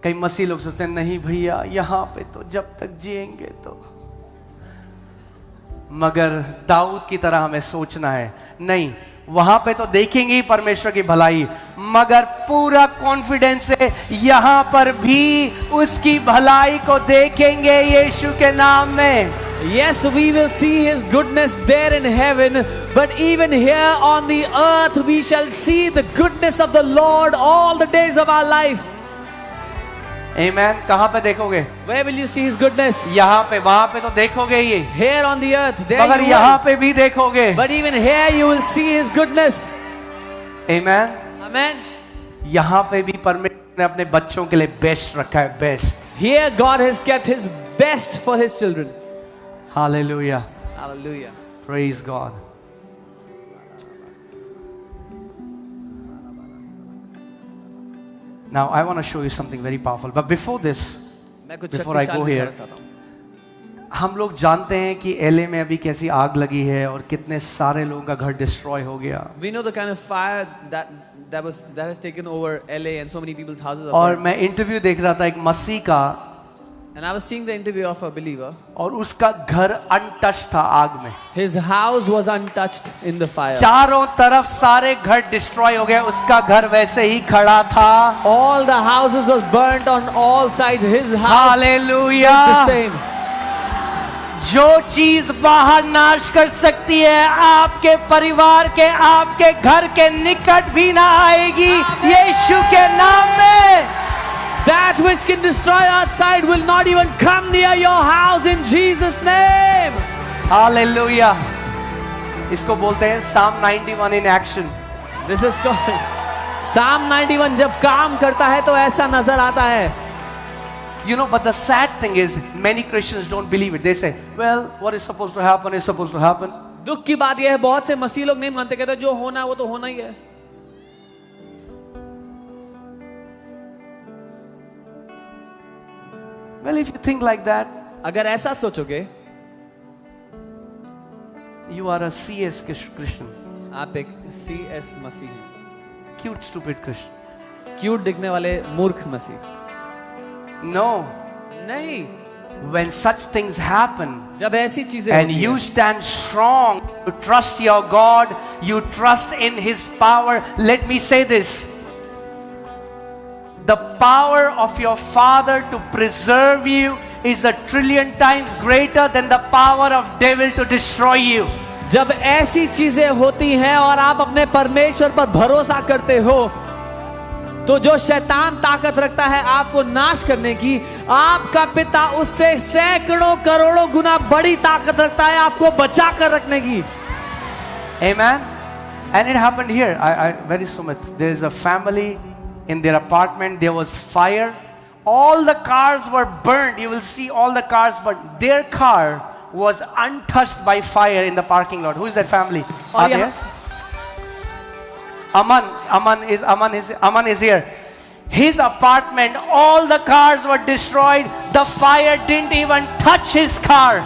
कई मसीह लोग सोचते हैं नहीं भैया यहाँ पे तो जब तक जिएंगे तो, मगर दाऊद की तरह हमें सोचना है, नहीं वहां पे तो देखेंगे ही परमेश्वर की भलाई, मगर पूरा कॉन्फिडेंस से यहां पर भी उसकी भलाई को देखेंगे यीशु के नाम में। Yes, we will see His goodness there in heaven, but even here on the earth we shall see the goodness of the Lord all the days of our life. Amen. कहां पे देखोगे? Where will you see His goodness? यहां पे, वहां पे तो देखोगे ही, Here on the earth, there मगर you यहां will. पे भी देखोगे। But even here you will see His goodness. Amen. Amen. यहां पे भी परमेश्वर ने अपने बच्चों के लिए बेस्ट रखा है, best. Here God has kept His best for His children. Hallelujah. Hallelujah. Praise God. Now I want to show you something very powerful. But before this, मैं कुछ before I go शक्तिशाली here, दिखाना चाहता हूं। हम लोग जानते हैं कि एलए में अभी कैसी आग लगी है और कितने सारे लोगों का घर डिस्ट्रॉय हो गया। We know the kind of fire that has taken over LA and so many people's houses are और burned. मैं इंटरव्यू देख रहा था एक मसीह का, And I was seeing the interview of a believer. और उसका घर अनटच था आग में। His house was untouched in the fire. चारों तरफ सारे घर डिस्ट्रॉय हो गए, उसका घर वैसे ही खड़ा था। All the houses was burnt on all sides. His house hallelujah. stood the same. जो चीज बाहर नाश कर सकती है आपके परिवार के, आपके घर के निकट भी ना आएगी यीशु के नाम में। That which can destroy outside will not even come near your house in Jesus' name. Hallelujah. इसको बोलते हैं Psalm 91 in action। This is called Psalm 91 जब काम करता है तो ऐसा नजर आता है। You know, but the sad thing is many Christians don't believe it. They say, well, what is supposed to happen is supposed to happen. दुख की बात यह है बहुत से मसीह लोग नहीं मानते, कहते जो होना है वो तो होना ही है। Well, if you think like that, अगर ऐसा सोचोगे, you are a CS Christian, आप एक CS मसीह हैं, cute stupid Christian. क्यूट दिखने वाले मूर्ख मसीह। No, नहीं, when such things happen जब ऐसी चीजें and होती you हैं, stand strong, you trust your God, you trust in His power. Let me say this. The power of your Father to preserve you is 1,000,000,000 times greater than the power of devil to destroy you. जब ऐसी चीजें होती हैं और आप अपने परमेश्वर पर भरोसा करते हो, तो जो शैतान ताकत रखता है आपको नाश करने की, आपका पिता उससे सैकड़ों करोड़ों गुना बड़ी ताकत रखता है आपको बचा कर रखने की। Amen. And it happened here. Very Sumit. There is a family in their apartment. There was fire. All the cars were burned. You will see all the cars, but their car was untouched by fire in the parking lot. Who is that family? Are there? Aman is here. His apartment, all the cars were destroyed. The fire didn't even touch his car.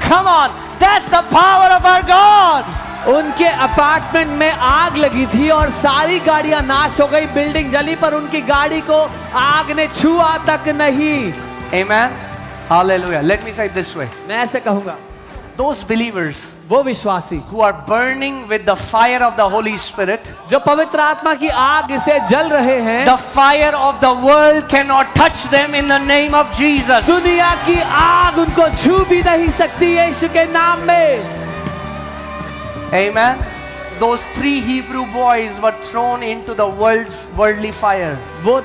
Come on, that's the power of our God. उनके apartment में आग लगी थी और सारी गाड़ियां नाश हो गई, बिल्डिंग जली, पर उनकी गाड़ी को आग ने छुआ तक नहीं। Amen. Hallelujah. Let me say it this way. मैं ऐसे कहूंगा, Those believers वो विश्वासी who are burning with the fire of the Holy Spirit, जो पवित्र आत्मा की आग से जल रहे हैं, the fire of the world cannot touch them in the name of Jesus. दुनिया की आग उनको छू भी नहीं सकती यीशु के नाम में। Amen. Those 3 Hebrew boys were thrown into the worldly fire. वो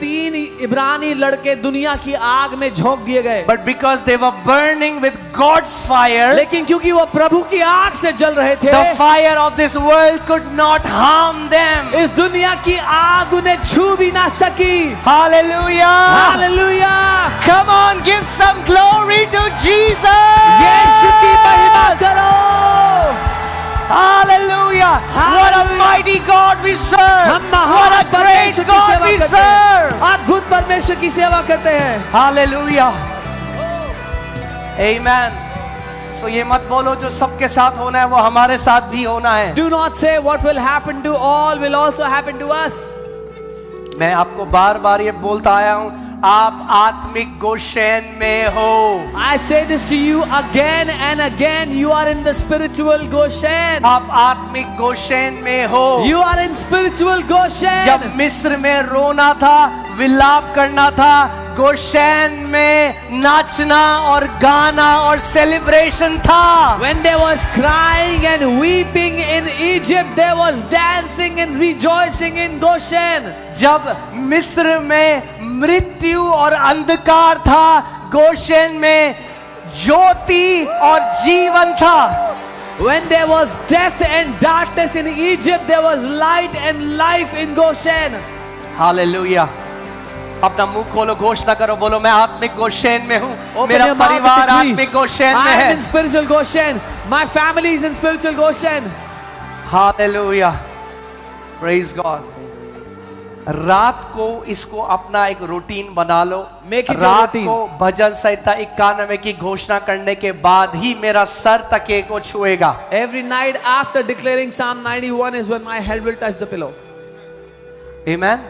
3 इब्रानी लड़के दुनिया की आग में झोंक दिए गए। But because they were burning with God's fire, लेकिन क्योंकि वो प्रभु की आग से जल रहे थे, the fire of this world could not harm them. इस दुनिया की आग उन्हें छू भी ना सकी। Hallelujah. Hallelujah. Come on, give some glory to Jesus. यीशु की महिमा करो। Hallelujah. What a mighty God we serve. हम What महान a great परमेश्वर की God सेवा we करते हैं, serve. अद्भुत परमेश्वर की सेवा करते हैं। Hallelujah. Amen. So ये मत बोलो जो सबके साथ होना है वो हमारे साथ भी होना है। Do not say what will happen to all will also happen to us. मैं आपको बार बार ये बोलता आया हूं, आप आत्मिक गोशेन में हो। I say this to you again and again. You are in the spiritual Goshen. आप आत्मिक गोशेन में हो। You are in spiritual Goshen. जब मिस्र में रोना था, विलाप करना था, गोशेन में नाचना और गाना और सेलिब्रेशन था। When there was crying and weeping in Egypt, there was dancing and rejoicing in Goshen. जब मिस्र में मृत्यु और अंधकार था, गोशेन में ज्योति और जीवन था। When there was death and darkness in Egypt, there was light and life in Goshen. Hallelujah. अपना मुंह खोलो, घोषणा करो, बोलो मैं आत्मिक गोशेन में हूँ, Open मेरा your mouth and परिवार decree, आत्मिक गोशेन में I am है। in spiritual Goshen. My family is in spiritual Goshen. Hallelujah, praise God. रात को इसको अपना एक रूटीन बना लो। Make it a रात routine. को भजन संहिता 91 की घोषणा करने के बाद ही मेरा सर तकिए को छुएगा। Every night after declaring Psalm 91 is when my head will touch the pillow. आमेन।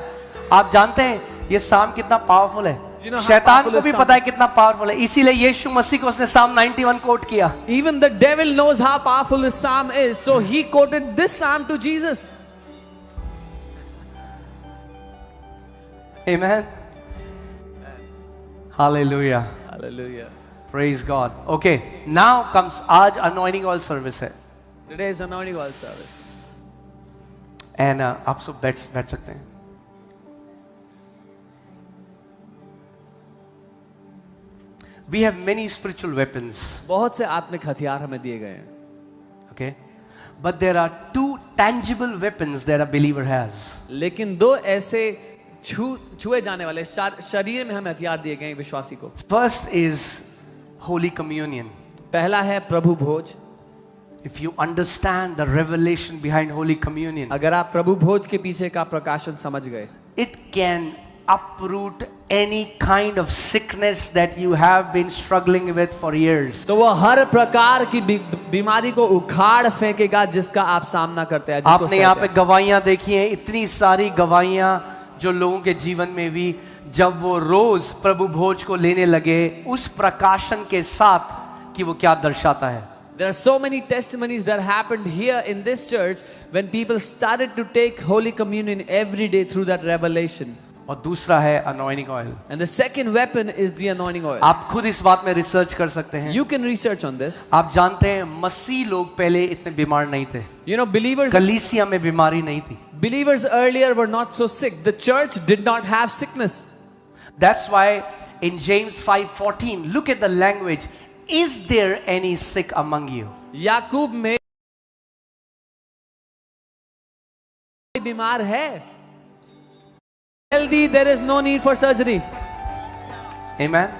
आप जानते हैं ये साम कितना पावरफुल है। You know how शैतान powerful को is भी Psalm? पता है कितना पावरफुल है, इसीलिए यीशु मसीह को उसने साम 91 कोट किया। Even the devil knows how powerful this psalm is, so he quoted this psalm to Jesus. Amen, hallelujah, Hallelujah. Praise God. Okay, now comes, आज अनॉइंटिंग ऑयल सर्विस है Today is anointing oil service. And आप सब बैठ सकते हैं। We have many spiritual weapons, बहुत से आत्मिक हथियार हमें दिए गए हैं, okay? But there are two tangible weapons that a believer has. लेकिन दो ऐसे छुए जाने वाले शरीर में हमें हथियार दिए गए हैं विश्वासी को। First is Holy Communion. पहला है प्रभु भोज। If you understand the revelation behind Holy Communion, अगर आप प्रभु भोज के पीछे का प्रकाशन समझ गए, it can uproot any kind of sickness that you have been struggling with for years. तो वो हर प्रकार की बीमारी को उखाड़ फेंकेगा जिसका आप सामना करते हैं। जिसको आपने यहाँ सहते पे हैं। गवाहियां देखी हैं, इतनी सारी गवाहियां जो लोगों के जीवन में भी, जब वो रोज प्रभु भोज को लेने लगे उस प्रकाशन के साथ कि वो क्या दर्शाता है। There are so many testimonies that happened here in this church when people started to take Holy Communion every day through that revelation. और दूसरा है anointing oil. And the second weapon is the anointing oil. आप खुद इस बात में research कर सकते हैं। You can research on this. आप जानते हैं मसीह लोग पहले इतने बीमार नहीं थे, You know, कलीसिया में बीमारी नहीं थी। believers earlier were not so sick. The church did not have sickness. That's why in James 5:14, look at the language. Is there any sick among you? याकूब में बीमार है। Healthy, there is no need for surgery. Amen.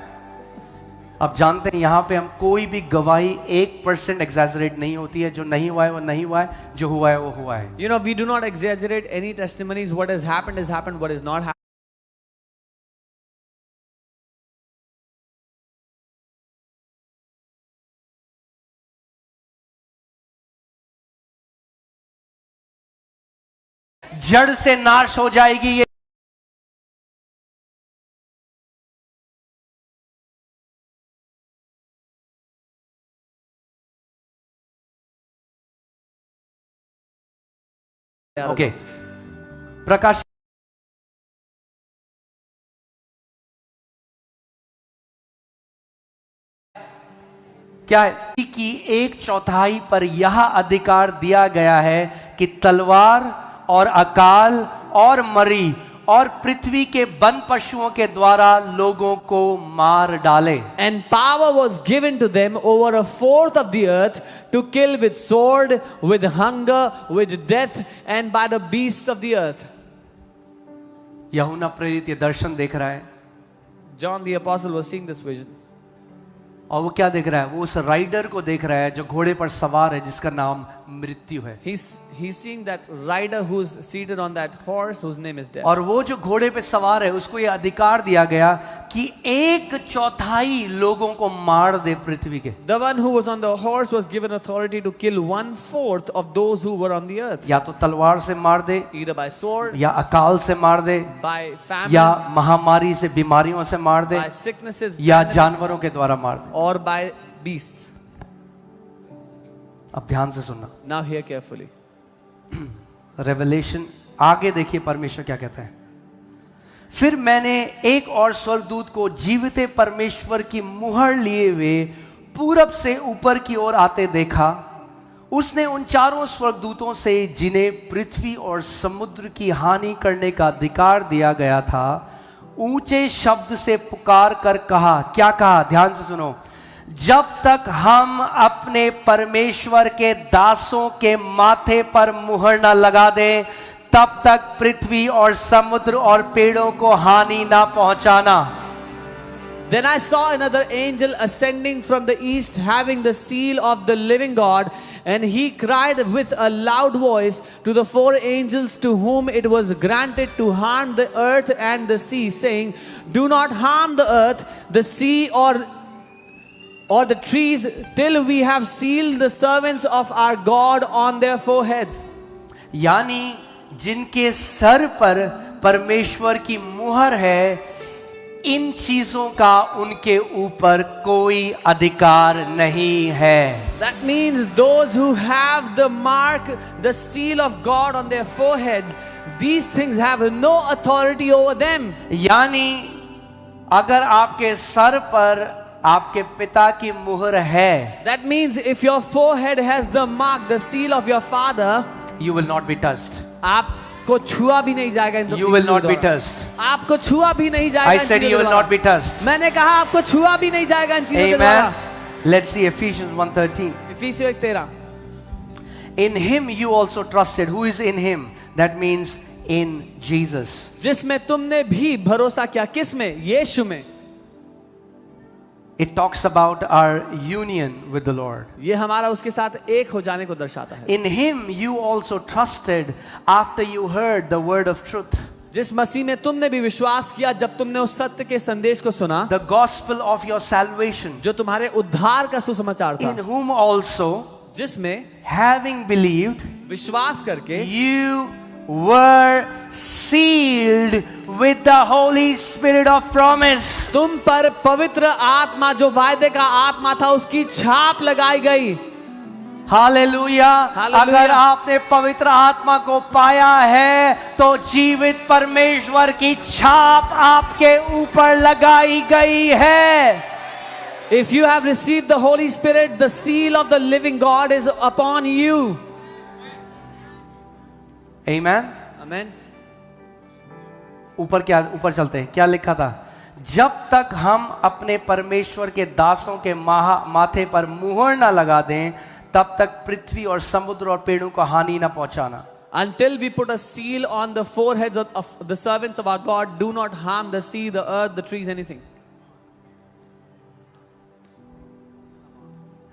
अब जानते हैं यहाँ पे हम कोई भी गवाही 1% एग्जैजरेट नहीं होती है। जो नहीं हुआ है वो नहीं हुआ है, जो हुआ है वो हुआ है। You know, we do not exaggerate any testimonies. What has happened has happened. What is not happened. जड़ से नाश हो जाएगी ये। ओके, प्रकाश क्या है कि 1/4 पर यह अधिकार दिया गया है कि तलवार और अकाल और मरी और पृथ्वी के वन पशुओं के द्वारा लोगों को मार डाले। And power was given to them over a fourth of the earth to kill with sword, with hunger, with death, and by the beasts of the earth. यूहन्ना प्रेरित ये दर्शन देख रहा है, John the apostle was seeing this vision. और वो क्या देख रहा है? वो उस राइडर को देख रहा है जो घोड़े पर सवार है, जिसका नाम मृत्यु है। He's seeing that rider who's seated on that horse whose name is death. और वो जो घोड़े पे सवार है उसको ये अधिकार दिया गया कि 1/4 लोगों को मार दे पृथ्वी के। The one who was on the horse was given authority to kill 1/4 of those who were on the earth. या तो तलवार से मार दे, Either by sword, या अकाल से मार दे, by famine, या महामारी से, बीमारियों से मार दे, by sicknesses, या famines, जानवरों के द्वारा मार दे। or by beasts. अब ध्यान से सुनना, Now hear carefully. रेवलेशन आगे देखिए परमेश्वर क्या कहता है। फिर मैंने एक और स्वर्गदूत को जीविते परमेश्वर की मुहर लिए हुए पूरब से ऊपर की ओर आते देखा। उसने उन चारों स्वर्गदूतों से, जिन्हें पृथ्वी और समुद्र की हानि करने का अधिकार दिया गया था, ऊंचे शब्द से पुकार कर कहा। क्या कहा? ध्यान से सुनो। जब तक हम अपने परमेश्वर के दासों के माथे पर मुहर न लगा दें, तब तक पृथ्वी और समुद्र और पेड़ों को हानि ना पहुंचाना। Then I saw another angel ascending from the east, having the seal of the living God, and he cried with a loud voice to the 4 angels to whom it was granted to harm the earth and the sea, saying, "Do not harm the earth, the sea, or the trees, till we have sealed the servants of our God on their foreheads." यानी जिनके sir पर परमेश्वर की मुहर है, इन चीजों का उनके ऊपर कोई अधिकार नहीं है। That means those who have the mark, the seal of God on their foreheads, these things have no authority over them. यानी अगर आपके सर पर आपके पिता की मुहर है, That means if your forehead has the mark, the seal of your father, you will not be touched. आपको छुआ भी नहीं जाएगा। You will not be touched. आपको छुआ भी नहीं जाएगा। I said you will not be touched. मैंने कहा आपको छुआ भी नहीं जाएगा इन चीजों के द्वारा। Amen. Let's see Ephesians 1:13. इफिसियों 1:13। In him you also trusted. Who is in him? That means in Jesus. जिसमें तुमने भी भरोसा किया। किस में? यीशु में। It talks about our union with the Lord. ये हमारा उसके साथ एक हो जाने को दर्शाता है। In him you also trusted after you heard the word of truth. जिस मसीह में तुमने भी विश्वास किया जब तुमने उस सत्य के संदेश को सुना, The gospel of your salvation. जो तुम्हारे उद्धार का सुसमाचार था, In whom also, जिसमें having believed, विश्वास करके you were sealed with the Holy Spirit of promise. तुम पर पवित्र आत्मा, जो वायदे का आत्मा था, उसकी छाप लगाई गई। हालेलुया। हालेलुया। अगर आपने पवित्र आत्मा को पाया है तो जीवित परमेश्वर की छाप आपके ऊपर लगाई गई है। If you have received the Holy Spirit, the seal of the living God is upon you. Amen. Amen. ऊपर चलते हैं। क्या लिखा था? जब तक हम अपने परमेश्वर के दासों के माथे पर मुहर ना लगा दें, तब तक पृथ्वी और समुद्र और पेड़ों को हानि ना पहुंचाना। Until we put a seal on the foreheads of the servants of our God, do not harm the sea, the earth, the trees, anything.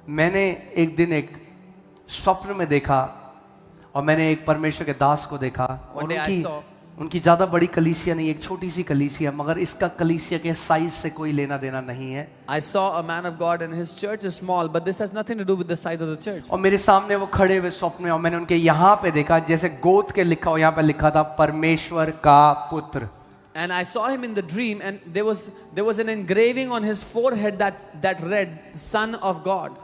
मैंने एक दिन एक स्वप्न में देखा और मैंने एक परमेश्वर के दास को देखा और One day I उनकी ज्यादा बड़ी कलीसिया नहीं, एक छोटी सी कलीसिया, मगर इसका कलीसिया के साइज से कोई लेना देना नहीं है। I saw a man of God and his church is small, but this has nothing to do with the size of the church. और मेरे सामने वो खड़े हुए स्वप्न में, और मैंने उनके यहाँ पे देखा, जैसे गोद के लिखा हो, यहाँ पे लिखा था परमेश्वर का पुत्र। And I saw him in the dream, and there was an engraving on his forehead that read, "Son of God."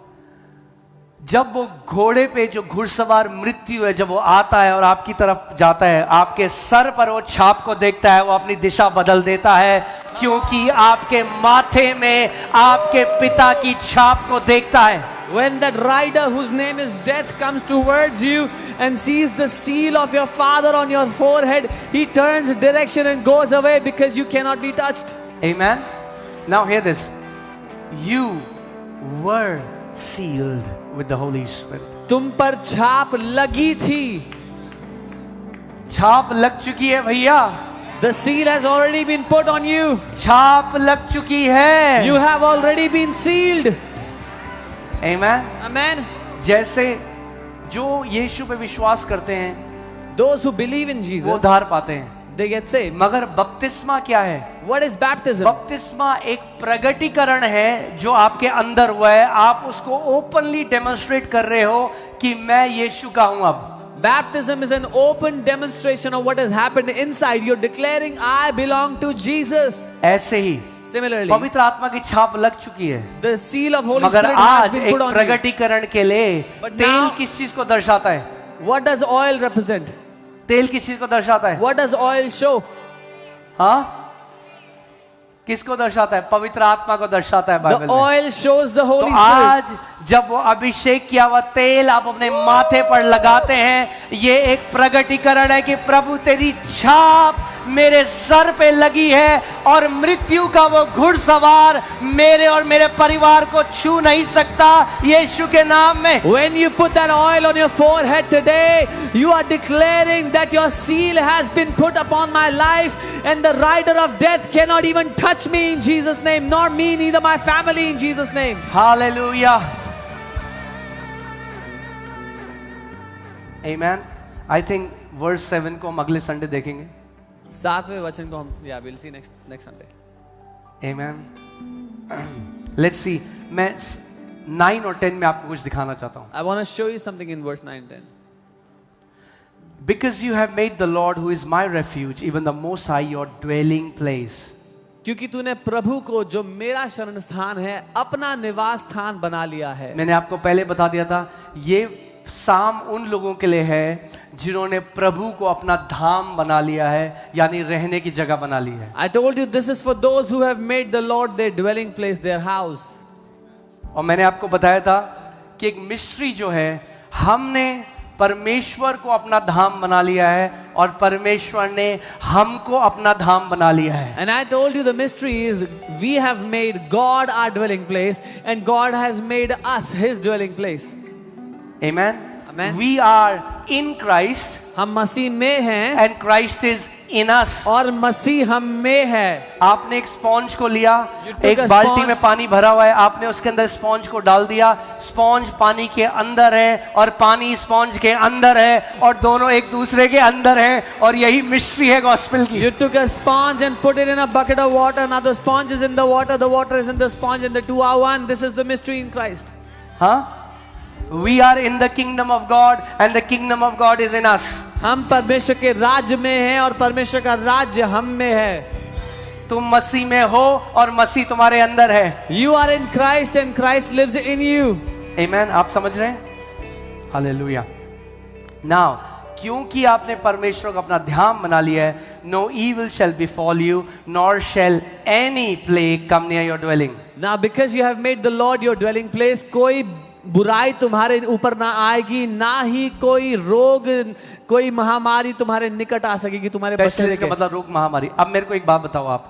जब वो घोड़े पे जो घुड़सवार मृत्यु है, जब वो आता है और आपकी तरफ जाता है, आपके सर पर वो छाप को देखता है, वो अपनी दिशा बदल देता है, क्योंकि आपके माथे में आपके पिता की छाप को देखता है। When that rider whose name is death comes towards you and sees the seal of your father on your forehead, he turns direction and goes away because you cannot be touched. Amen. Now hear this. You were sealed with the Holy Spirit. तुम पर छाप लगी थी। छाप लग चुकी है भैया। The seal has already been put on you. छाप लग चुकी है। You have already been sealed. Amen. Amen. जैसे जो यीशु पे विश्वास करते हैं, Those who believe in वो Jesus, उद्धार पाते हैं। they get saved. मगर बपतिस्मा क्या है? What is baptism? बपतिस्मा एक प्रगटीकरण है जो आपके अंदर हुआ है. आप उसको ओपनली डेमोन्स्ट्रेट कर रहे हो कि मैं यीशु का हूं. अब Baptism is an open demonstration of what has happened inside. You're declaring, I belong to Jesus. ऐसे ही Similarly, पवित्र आत्मा की छाप लग चुकी है. the seal of Holy मगर Spirit has आज been एक put on you. प्रगटीकरण के लिए But तेल now- किस चीज को दर्शाता है? What does oil represent? तेल किस चीज को दर्शाता है? What does oil show? हाँ, किसको दर्शाता है? पवित्र आत्मा को दर्शाता है The बाइबल में. oil shows the तो Holy Spirit. आज जब वो अभिषेक किया हुआ तेल आप अपने माथे पर लगाते हैं, ये एक प्रगटीकरण है कि प्रभु तेरी छाप मेरे सर पे लगी है और मृत्यु का वो घुड़सवार मेरे और मेरे परिवार को छू नहीं सकता यीशु के नाम में. When you put that oil on your forehead today, you are declaring that your seal has been put upon my life, and the rider of death cannot even touch me in Jesus' name, nor me, neither my family in Jesus' name. Hallelujah. Amen. I think verse 7 को हम अगले Sunday देखेंगे. 7वें वचन को हम we'll see next Sunday. Amen. Let's see. मैं 9 और 10 में आपको कुछ दिखाना चाहता हूँ. I want to show you something in verse 9 and 10. Because you have made the Lord who is my refuge, even the Most High, your dwelling place. क्योंकि तूने प्रभु को जो मेरा शरण स्थान है अपना निवास स्थान बना लिया है. मैंने आपको पहले बता दिया था, ये साम उन लोगों के लिए है जिन्होंने प्रभु को अपना धाम बना लिया है, यानी रहने की जगह बना ली है. I told you this is for those who have made the Lord their dwelling place, their house. और मैंने आपको बताया था कि एक मिस्ट्री जो है, हमने परमेश्वर को अपना धाम बना लिया है और परमेश्वर ने हमको अपना धाम बना लिया है. And I told you the mystery is we have made God our dwelling place and God has made us his dwelling place. Amen. Amen. We are in Christ हम मसीह में हैं and Christ is in us. और मसीह हम में है. आपने एक sponge को लिया, You took एक a बाल्टी sponge. में पानी भरा हुआ है, आपने उसके अंदर स्पॉन्ज को डाल दिया. स्पॉन्ज पानी के अंदर है और पानी स्पॉन्ज के अंदर है और दोनों एक दूसरे के अंदर हैं, और यही मिस्ट्री है गॉस्पेल की. You took a sponge and put it in a bucket of water. Now the sponge is in the water is in the sponge, and the two are one. This is the mystery in Christ. हाँ, we are in the kingdom of God and the kingdom of God is in us. हम परमेश्वर के राज्य में हैं और परमेश्वर का राज्य हम में है. तुम मसीह में हो और मसीह तुम्हारे अंदर है. You are in Christ and Christ lives in you. Amen. आप समझ रहे हैं? हालेलुया. Now, क्योंकि आपने परमेश्वर को अपना ध्यान बना लिया है, no evil shall befall you, nor shall any plague come near your dwelling. Now because you have made the Lord your dwelling place, कोई बुराई तुम्हारे ऊपर ना आएगी, ना ही कोई रोग, कोई महामारी तुम्हारे निकट आ सकेगी तुम्हारे बच्चे पेस्टिलेंस का के. मतलब रोग, महामारी. अब मेरे को एक बात बताओ, आप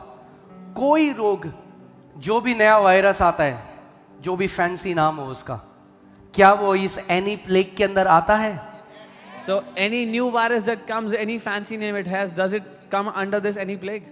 कोई रोग, जो भी नया वायरस आता है, जो भी फैंसी नाम हो उसका, क्या वो इस एनी प्लेग के अंदर आता है? So any new virus that comes, any fancy name it has, does it come under this any plague?